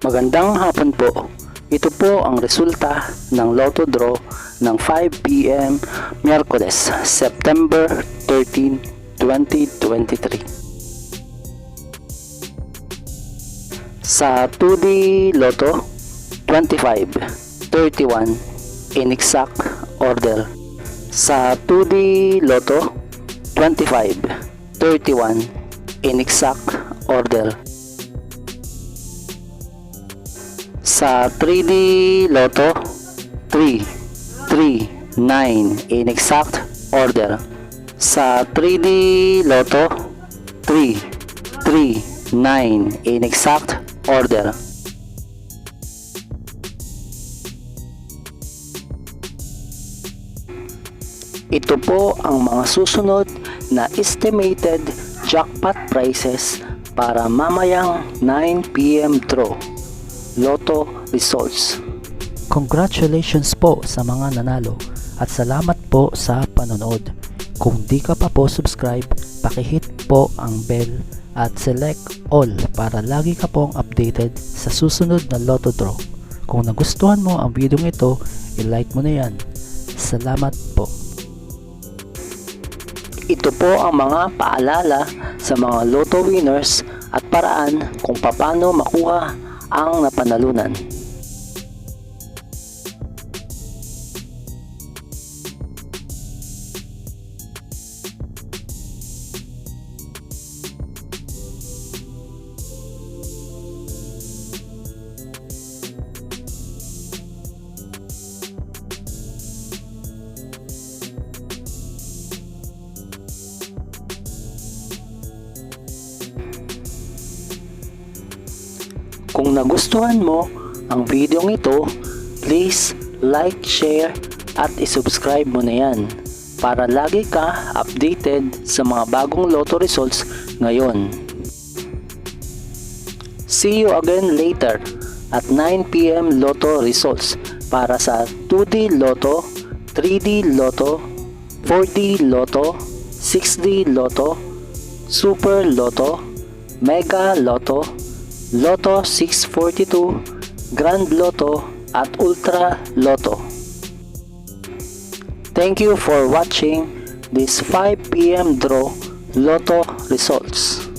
Magandang hapon po. Ito po ang resulta ng Lotto Draw ng 5 p.m. Miyerkules, September 13, 2023. Sa 2D Lotto, 25, 31 in exact order. Sa 2D Lotto, 25, 31 in exact order. Sa 3D Lotto, 3, 3, 9 in exact order. Sa 3D Lotto, 3, 3, 9 in exact order. Ito po ang mga susunod na estimated jackpot prices para mamayang 9 p.m. draw. Lotto results. Congratulations po sa mga nanalo at salamat po sa panonood. Kung di ka pa po subscribe, pakihit po ang bell at select all para lagi ka pong updated sa susunod na Lotto Draw. Kung nagustuhan mo ang video ito, i-like mo na yan. Salamat po. Ito po ang mga paalala sa mga Lotto winners at paraan kung paano makuha ang napanalunan. Kung nagustuhan mo ang video ito, please like, share at isubscribe mo na yan para lagi ka updated sa mga bagong Lotto results ngayon. See you again later at 9 p.m. Lotto results para sa 2D Lotto, 3D Lotto, 4D Lotto, 6D Lotto, Super Lotto, Mega Lotto, Lotto 642, Grand Lotto at Ultra Lotto. Thank you for watching this 5 p.m. draw Lotto results.